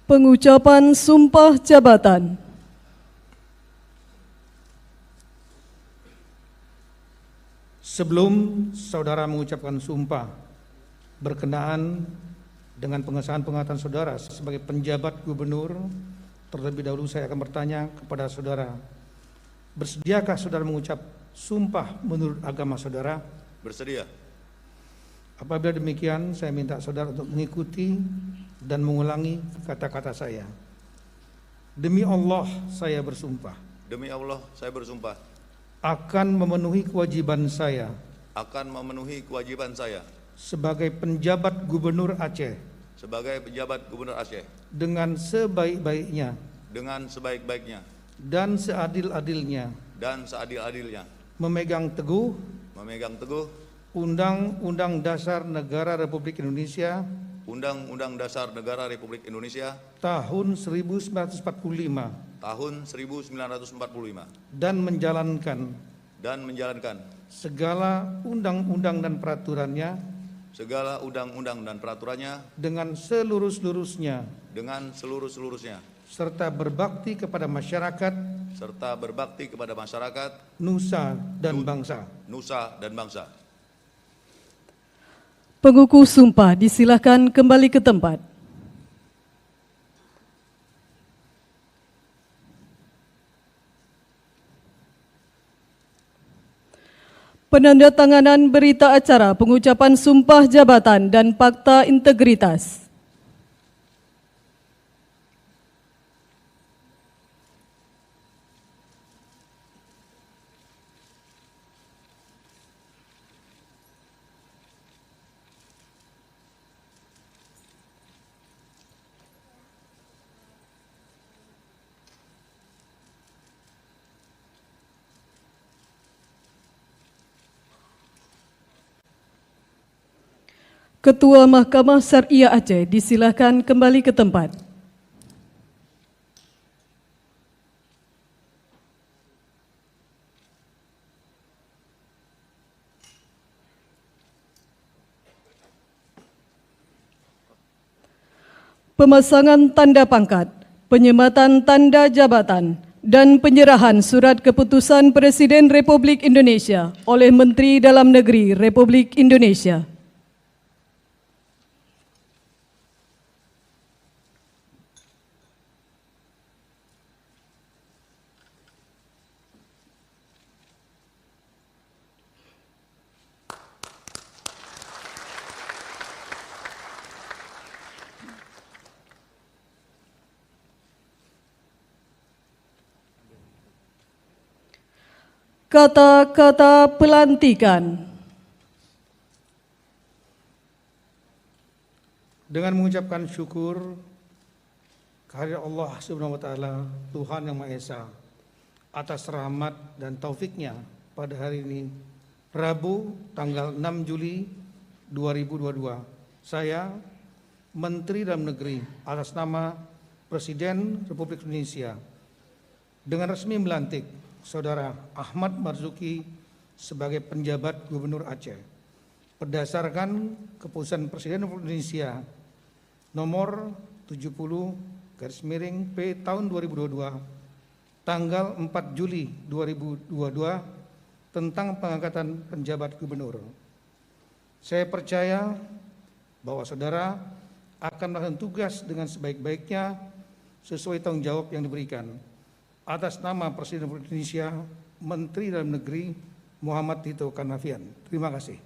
Pengucapan sumpah jabatan. Sebelum saudara mengucapkan sumpah berkenaan dengan pengesahan pengangkatan saudara sebagai penjabat gubernur, terlebih dahulu saya akan bertanya kepada saudara, bersediakah saudara mengucap sumpah menurut agama saudara? Bersedia. Apabila demikian, saya minta saudara untuk mengikuti dan mengulangi kata-kata saya. Demi Allah, saya bersumpah. Demi Allah, saya bersumpah Akan memenuhi kewajiban saya akan memenuhi kewajiban saya sebagai penjabat gubernur Aceh sebagai penjabat gubernur Aceh dengan sebaik-baiknya dengan sebaik-baiknya dan seadil-adilnya, dan seadil-adilnya, memegang teguh Undang-Undang Dasar Negara Republik Indonesia Undang-Undang Dasar Negara Republik Indonesia tahun 1945 tahun 1945 dan menjalankan segala undang-undang dan peraturannya dengan seluruh-seluruhnya serta berbakti kepada masyarakat Nusa dan bangsa. Pengukuh sumpah disilakan kembali ke tempat. Penandatanganan berita acara pengucapan sumpah jabatan dan fakta integritas. Ketua Mahkamah Syariah Aceh disilakan kembali ke tempat. Pemasangan tanda pangkat, penyematan tanda jabatan, dan penyerahan surat keputusan Presiden Republik Indonesia oleh Menteri Dalam Negeri Republik Indonesia. Kata-kata pelantikan. Dengan mengucapkan syukur kehadirat Allah Subhanahu wa taala, Tuhan Yang Maha Esa, atas rahmat dan taufiknya pada hari ini, Rabu tanggal 6 Juli 2022. Saya, Menteri Dalam Negeri atas nama Presiden Republik Indonesia, dengan resmi melantik Saudara Ahmad Marzuki sebagai penjabat Gubernur Aceh berdasarkan keputusan Presiden Republik Indonesia nomor 70/P tahun 2022 tanggal 4 Juli 2022 tentang pengangkatan penjabat gubernur. Saya percaya bahwa saudara akan melakukan tugas dengan sebaik-baiknya sesuai tanggung jawab yang diberikan. Atas nama Presiden Republik Indonesia, Menteri Dalam Negeri Muhammad Tito Karnavian. Terima kasih.